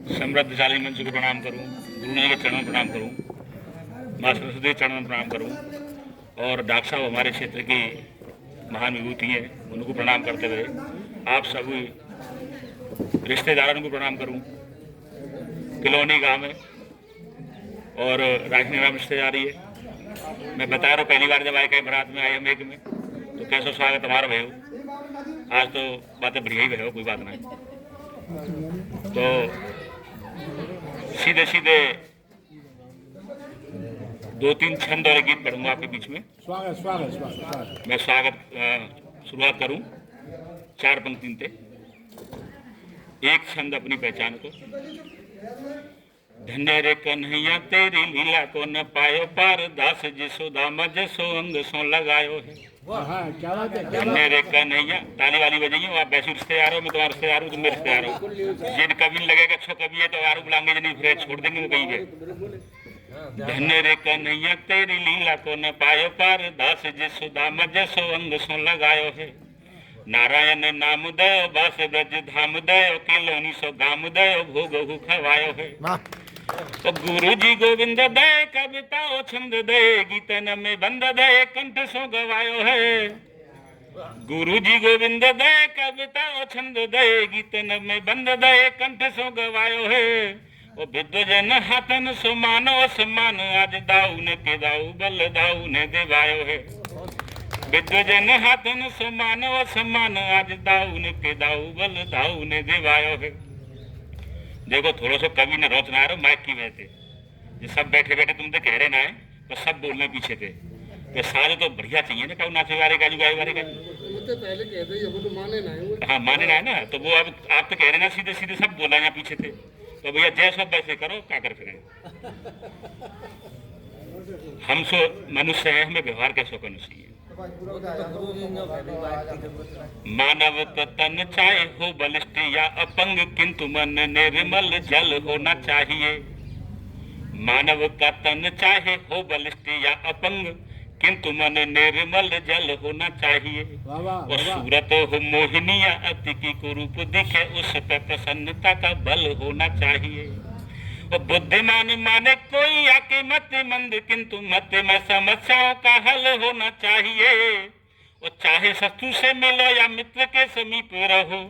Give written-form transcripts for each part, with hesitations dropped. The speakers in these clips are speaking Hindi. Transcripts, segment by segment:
समृद्धशाली मंच को प्रणाम करूं, गुरु जी के चरणों में प्रणाम करूं, माँ सरस्वती के चरणों में प्रणाम करूं और डॉक्टर साहब हमारे क्षेत्र की महान विभूति हैं, उनको प्रणाम करते हुए आप सभी रिश्तेदारों को प्रणाम करूं। किलौनी गांव में और राखी नाम रिश्तेदारी है। मैं बता रहा हूँ, पहली बार जब आए कहीं बारात में आए हम एक में, तो कैसा स्वागत हमारा भयो। आज तो बातें बढ़िया ही भयो, कोई बात नहीं। तो सीधे सीधे 2-3 छंद और गीत पढ़ूंगा आपके बीच में। स्वागत मैं शुरुआत करूं 4 पंक्ति थे। एक छंद अपनी पहचान को। धन्य रे कन्हैया तेरी लीला को न पायो पार, दास जसोदा मजसो अंग सो लगायो है। धन्य रे कन्हैया, ताली वाली बजाइए। आप वैसे रिश्तेदार हो, मैं तुम्हारा रिश्तेदार हूँ, तुम मेरे रिश्तेदार हो। जिन कभी लगेगा अच्छो कभी है तो आरू बुलाएंगे, नहीं फिर छोड़ देंगे वो कहीं पे। धन्य रे कन्हैया तेरी लीला को न पायो पार, दास जसोदा मजसो अंग सो लगायो है। नारायण नाम दयो बास ब्रज धाम दयो, किलोनी सो गाम दयो भोग खवायो है। तो गुरु जी गोविंद दय कविता ओ छंद दय, गीतन में बंद दय कंठ सो गवायो है। गुरु जी गोविंद दय कविता ओ छंद दय, गीतन में बंद दय कंठ सो गवायो है। ओ विद्वजन हाथन सो मानो सम्मान, आज दाऊ ने के दाऊ बल दाऊ ने देवायो है। विद्वजन हाथन सो मानो सम्मान, आज दाऊ ने के दाऊ बल दाऊ ने देवायो है। देखो थोड़ा सा कवि ने रोचना आ रहा माइक की वजह से, ये सब बैठे बैठे तुम तो कह रहे ना है, तो सब बोलने पीछे थे। तो सारे तो बढ़िया चाहिए ना, कभी नाचे वाले का गाय वाले का तो पहले कह दे, वो तो माने ना है। हाँ माने ना है ना, तो वो अब आप तो कह रहे ना सीधे सीधे सब बोला यहाँ पीछे थे। तो भैया जैसा वैसे करो, क्या कर फिर। हम सो मनुष्य है, हमें व्यवहार कैसे करना चाहिए। मानव तन चाहे हो बलिष्ठ या अपंग, किंतु मन निर्मल जल होना चाहिए। मानव का तन चाहे हो बलिष्ठ या अपंग, किंतु मन निर्मल जल होना चाहिए। और सूरत हो मोहिनी या अति की कुरूप दिखे, उस पर प्रसन्नता का बल होना चाहिए। बुद्धिमान माने कोई आके मत मंद, किंतु मत में समस्याओं का हल होना चाहिए। और चाहे शत्रु से मिलो या मित्र के समीप रहो,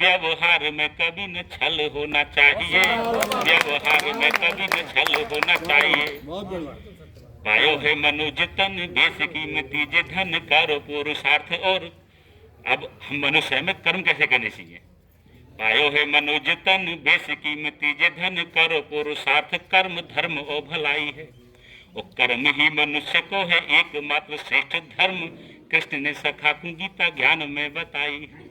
व्यवहार में कभी न छल होना चाहिए। व्यवहार में कभी न छल होना चाहिए। पायो है मनुज तन बेस कीमती, जे धन करो पुरुषार्थ। और अब हम मनुष्य में कर्म कैसे करने चाहिए। पायो है मनुज तन बेस कीमती, जे धन करो पुरुषार्थ। कर्म धर्म और भलाई है, और कर्म ही मनुष्य को है एकमात्र श्रेष्ठ धर्म। कृष्ण ने सखा को गीता ज्ञान में बताई है।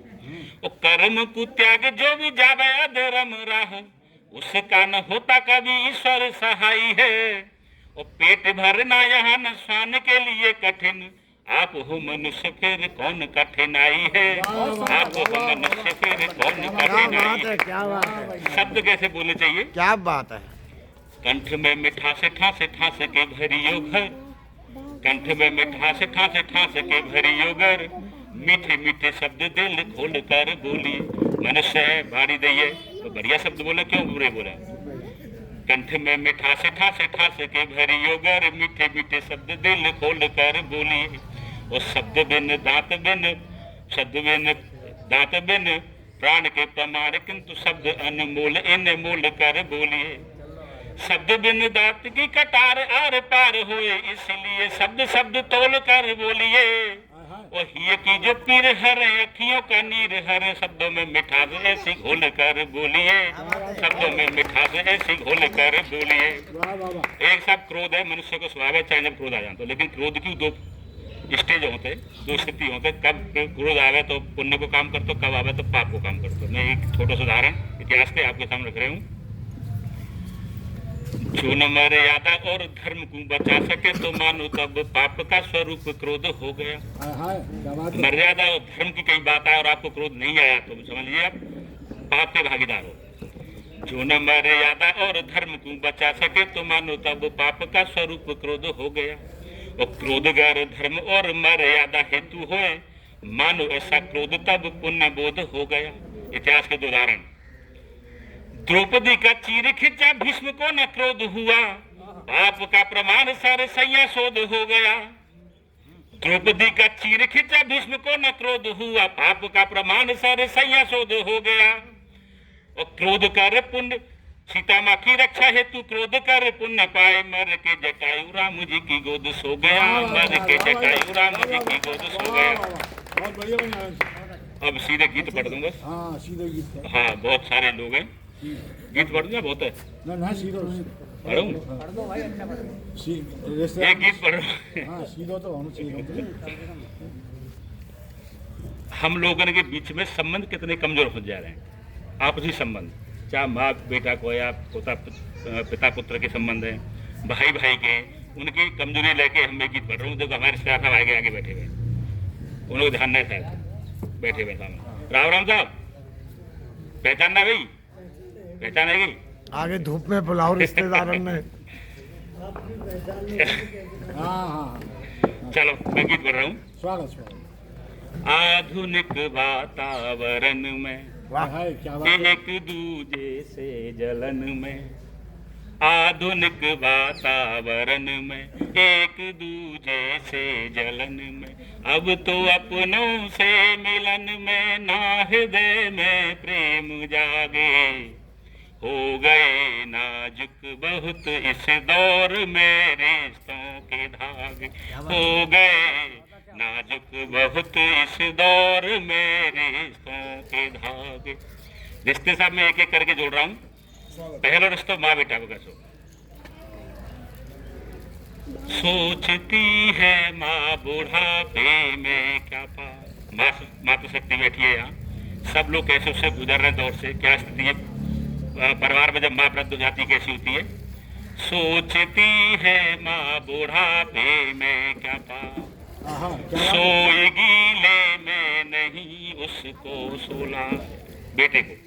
और कर्म को त्याग जो भी जावे अधर्म राह, उसका न होता कभी ईश्वर सहाय है। और पेट भरना यहाँ न स्वान के लिए कठिन, आप हो मनुष्य फिर कौन कठिनाई है। आप हो मनुष्य फिर कौन कठिनाई है। शब्द कैसे बोलने चाहिए, क्या बात है। कंठ में मिठास ठास ठास के भरियो घर, कंठ में मिठास ठास ठास के भरियो घर। मीठे मीठे शब्द दिल खोल कर बोलिए। मनुष्य है भारी दइए, तो बढ़िया शब्द बोला, क्यों बुरे बोला। कंठ में मिठास ठास ठास के भरियो घर, मीठे मीठे शब्द दिल खोल कर बोलिए। और शब्द बिन दांत बिन, शब्द बिन दांत बिन प्राण के प्रमाण, किंतु शब्द अनमोल इन मोल कर बोलिए। शब्द बिन दांत की कटार आर पार होए, इसलिए शब्द शब्द तोल कर बोलिए। और ये की जो पीर हर अखियों का नीर हर, शब्दों में मिठास ऐसी घोल कर बोलिए। शब्दों में मिठास ऐसी घोल कर बोलिए। एक सब क्रोध है, मनुष्य को स्वभाव है चाहे जब क्रोध आ जाए तो, लेकिन क्रोध की दो स्टेज होते, दो स्थिति होते। कब क्रोध आवे तो पुण्य को काम करते, कब आवे तो पाप को काम करते। मैं एक छोटा सा उदाहरण इतिहास पे आपके सामने रख रहा हूँ। जो न मर्यादा और धर्म को बचा सके, तो मानो तब पाप का स्वरूप क्रोध हो गया। मर्यादा और धर्म की कई बात आए और आपको क्रोध नहीं आया तो समझ लीजिए आप पाप के भागीदार हो। जो न मर्यादा और धर्म को बचा सके, तो मानो तब पाप का स्वरूप क्रोध हो गया। और क्रोध अगर धर्म और मर्यादा हेतु होए, मानो ऐसा क्रोध तब पुण्य बोध हो गया। इतिहास के दो उदाहरण। द्रौपदी का चीर खिंचा भीष्म को न क्रोध हुआ, पाप का प्रमाण सारे सैया शोध हो गया। द्रौपदी का चीर खिंचा भीष्म को न क्रोध हुआ, पाप का प्रमाण सारे सैया शोध हो गया। और क्रोध कर पुण्य सीता माँ की रक्षा हेतु क्रोध कर पुण्य पाए, मर के जटायु राम जी की गोद सो गया, मर के जटायु राम जी की गोद सो गया। बहुत बढ़िया बना। अब सीधे गीत पढ़ दूंगा। हाँ सीधे गीत है। हाँ बहुत सारे लोग हैं, गीत पढ़ दूंगा बहुत है। ना सीधो पढ़ूं? पढ़ दो भाई, अच्छा पढ़ दो। एक गीत पढ़ रहा। हाँ सीधो तो होना चाहिए। हम लोगों के बीच में संबंध कितने कमजोर हो जा रहे हैं, आपसी संबंध, चाहे माँ बेटा को या पिता पुत्र के संबंध है, भाई भाई के, उनकी कमजोरी लेके हम एक गीत पढ़ रहा हूँ। देखो हमारे रिश्तेदार भाई के आगे बैठे हुए, उन लोग ध्यान नहीं था, बैठे हुए सामने। राम राम साहब, पहचानना भाई, पहचान है गई? आगे धूप में बुलाओ रिश्तेदारों ने। हाँ हाँ चलो मैं गीत पढ़ रहा हूँ। स्वागत स्वागत। आधुनिक वातावरण में हाय क्या बात है। एक दूजे से जलन में, आधुनिक वातावरण में एक दूजे से जलन में, अब तो अपनों से मिलन में ना हृदय में प्रेम जागे, हो गए नाजुक बहुत इस दौर में रिश्तों के धागे, हो गए नाजुक बहुत इस दौर में रिश्तों के धागे। रिश्ते साहब मैं एक एक करके जोड़ रहा हूँ। पहला रिश्ता माँ बेटा को कैसो। सोचती है माँ बुढ़ापे में क्या पा, माँ तो शक्ति बैठी है यहाँ, सब लोग कैसे उससे गुजर रहे दौर से, क्या स्थिति है परिवार में जब माँ वृद्ध हो जाती कैसी होती है। सोचती है माँ बुढ़ापे में क्या पा, सोएगी ले मैं नहीं उसको सोला, बेटे को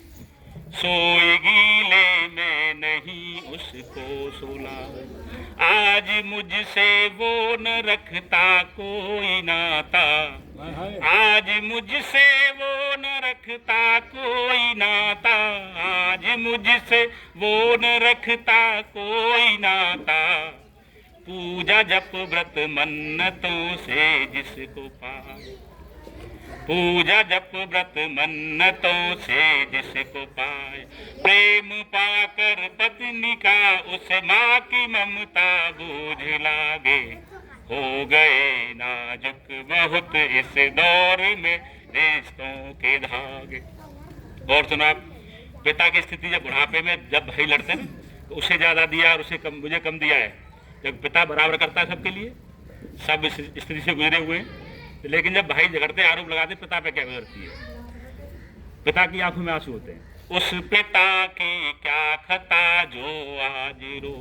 सोएगी ले मैं नहीं उसको सोला, आज मुझसे वो न रखता कोई नाता, आज मुझसे वो न रखता कोई नाता, आज मुझसे वो न रखता कोई नाता, पूजा जप व्रत मन्नतों से जिसको पाए, पूजा जप व्रत मन्नतों से जिसको पाए, प्रेम पाकर पत्नी का उस माँ की ममता बूझ लागे, हो गए नाजुक बहुत इस दौर में रिश्तों के धागे। और सुना, पिता की स्थिति जब बुढ़ापे में जब भाई लड़ते हैं तो उसे ज्यादा दिया और उसे कम, मुझे कम दिया है। जब पिता बराबर करता है सबके लिए, सब इस स्थिति से गुजरे हुए हैं, लेकिन जब भाई झगड़ते आरोप लगाते पिता पे क्या गुजरती है, पिता की आंखों में आंसू होते हैं। उस पिता की क्या खता जो आज रो,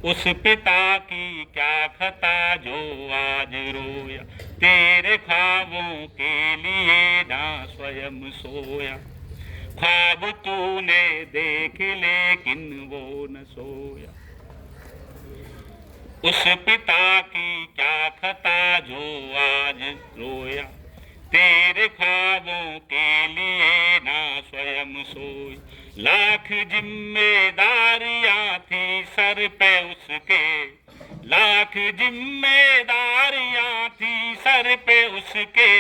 उस पिता की क्या खता जो आज रोया, तेरे ख्वाबों के लिए ना स्वयं सोया, ख्वाब तूने देख लेकिन वो न सोया, उस पिता की क्या खता जो आज रोया, तेरे ख्वाबों के लिए ना स्वयं सोई, लाख जिम्मेदारियां थी सर पे उसके, लाख जिम्मेदारियां थी सर पे उसके,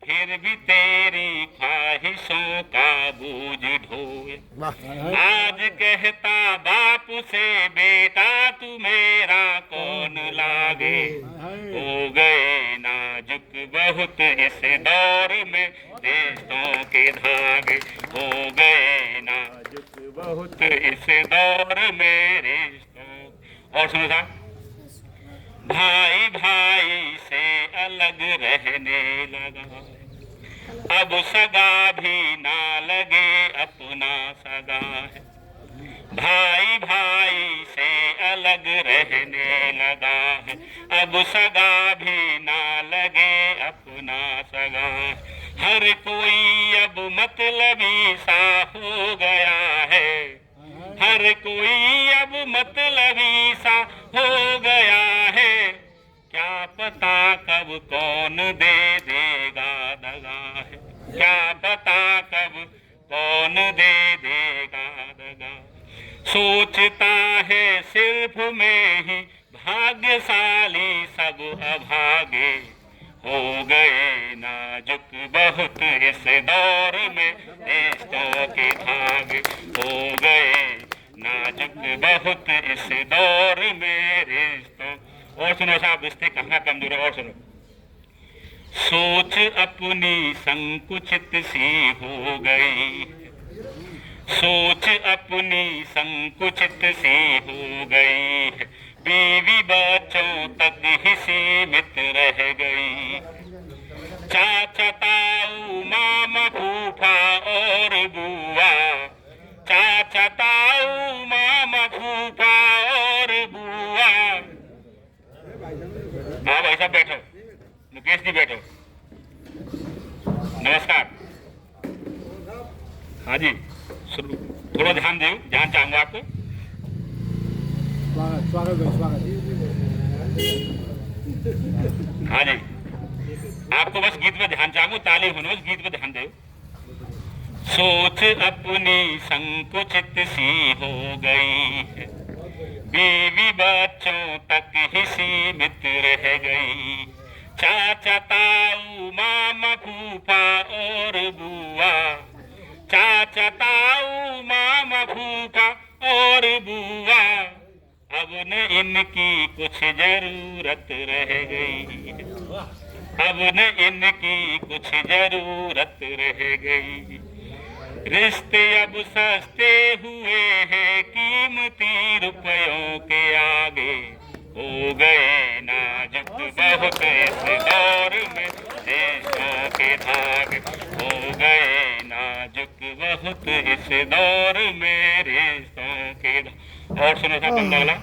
फिर भी तेरी ख्वाहिशों का बोझ ढोए, आज कहता बाप से बेटा तू मेरा कौन लागे, हो गए नाजुक बहुत इस दौर में रिश्तों के धागे, हो गए नाजुक बहुत इस दौर में रिश्तों। और सुनो साहब, भाई भाई से अलग रहने लगा, अब सगा भी ना लगे अपना सगा है, भाई भाई से अलग रहने लगा है, अब सगा भी ना लगे अपना सगा है, हर कोई अब मतलबी सा हो गया है, हर कोई अब मतलबी सा हो गया है, क्या पता कब कौन दे देगा दगा है, क्या पता कब कौन दे देगा सोचता है सिर्फ मैं ही भाग्यशाली, सब अभागे हो गए नाजुक बहुत इस दौर में, रिश्तों के धागे हो गए नाजुक बहुत इस दौर में रिश्तों। और सुनो साहब, रिश्ते कहाँ कमजोर है, और सुनो। सोच अपनी संकुचित सी हो गई, सोच अपनी संकुचित सी हो गई, बीवी बच्चों तक ही सीमित रह गई। चाचा ताऊ मामा फूफा और बुआ, चाचा ताऊ मामा फूफा और बुआ। हाँ भाई साहब बैठो, मुकेश जी बैठो, नमस्कार। हाँ जी, थोड़ा ध्यान दो, ध्यान चाहूंगा आपको। स्वागत स्वागत है, स्वागत है। हाँ जी, आपको बस गीत पे ध्यान चाहूंगा, ताली होने उस गीत पे ध्यान दो। सोच अपनी संकुचित सी हो गई, बीवी बच्चों तक ही सीमित रह गई। चाचा ताऊ मामा फूफा और बुआ, चाचा ताऊ मामा फूफा और बुआ, अब न इनकी कुछ जरूरत रह गई, अब न इनकी कुछ जरूरत रह गई। रिश्ते अब सस्ते हुए हैं कीमती रुपयों के आगे, हो गए नाजुक बहुत इस दौर में, रिश्तों के धागे हो गए नाजुक बहुत इस दौर में, रिश्तों के धागे। और सुनो था बंदा वाला।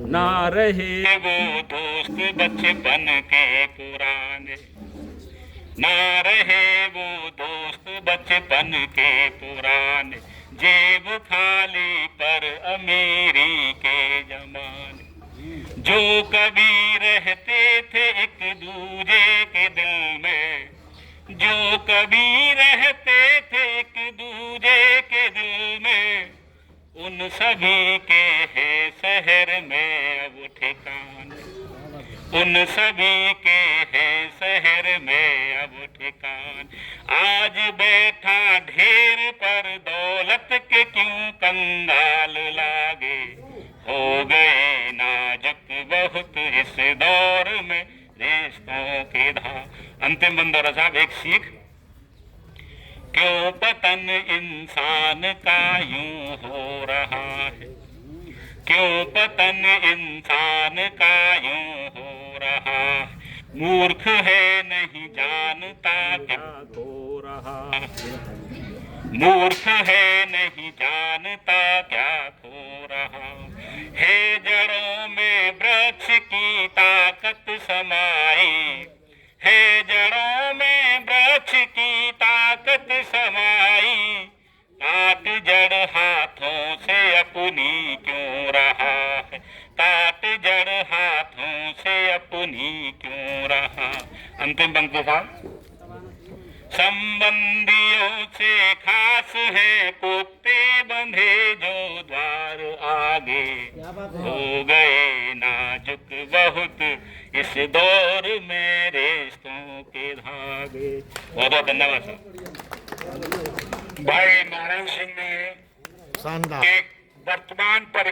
ना रहे वो दोस्त बचपन के पुराने, ना रहे वो दोस्त बचपन के पुराने, जेब खाली पर अमीरी के जमाने, जो कभी रहते थे एक दूजे के दिल में, जो कभी रहते थे एक दूजे के दिल में, उन सभी के है शहर में अब ठिकाने, उन सभी के है शहर में अब ठिकान। आज बैठा ढेर पर दौलत के क्यों कंगाल लागे, हो गए नाजुक बहुत इस दौर में, रिश्तों के धागे। अंतिम बंदौरा साहब एक सीख। क्यों पतन इंसान का यूं हो रहा है, क्यों पतन इंसान का यूं हो रहा है, मूर्ख है नहीं जानता क्या हो रहा है, मूर्ख है नहीं जानता क्या खो रहा है। जड़ों में वृक्ष की ताकत समाई, है जड़ों में वृक्ष की ताकत समाई, काट जड़ हाथों से अपनी क्यों रहा है, काट जड़ हाथों से अपनी क्यों रहा। अंतिम पंक्ति साहब। संबंधियों से खास है कुत्ते बंधे जो द्वार आगे, हो गए नाजुक बहुत इस दौर में, रिश्तों के धागे। बहुत बहुत धन्यवाद साहब। भाई नारायण सिंह ने शानदार एक वर्तमान पर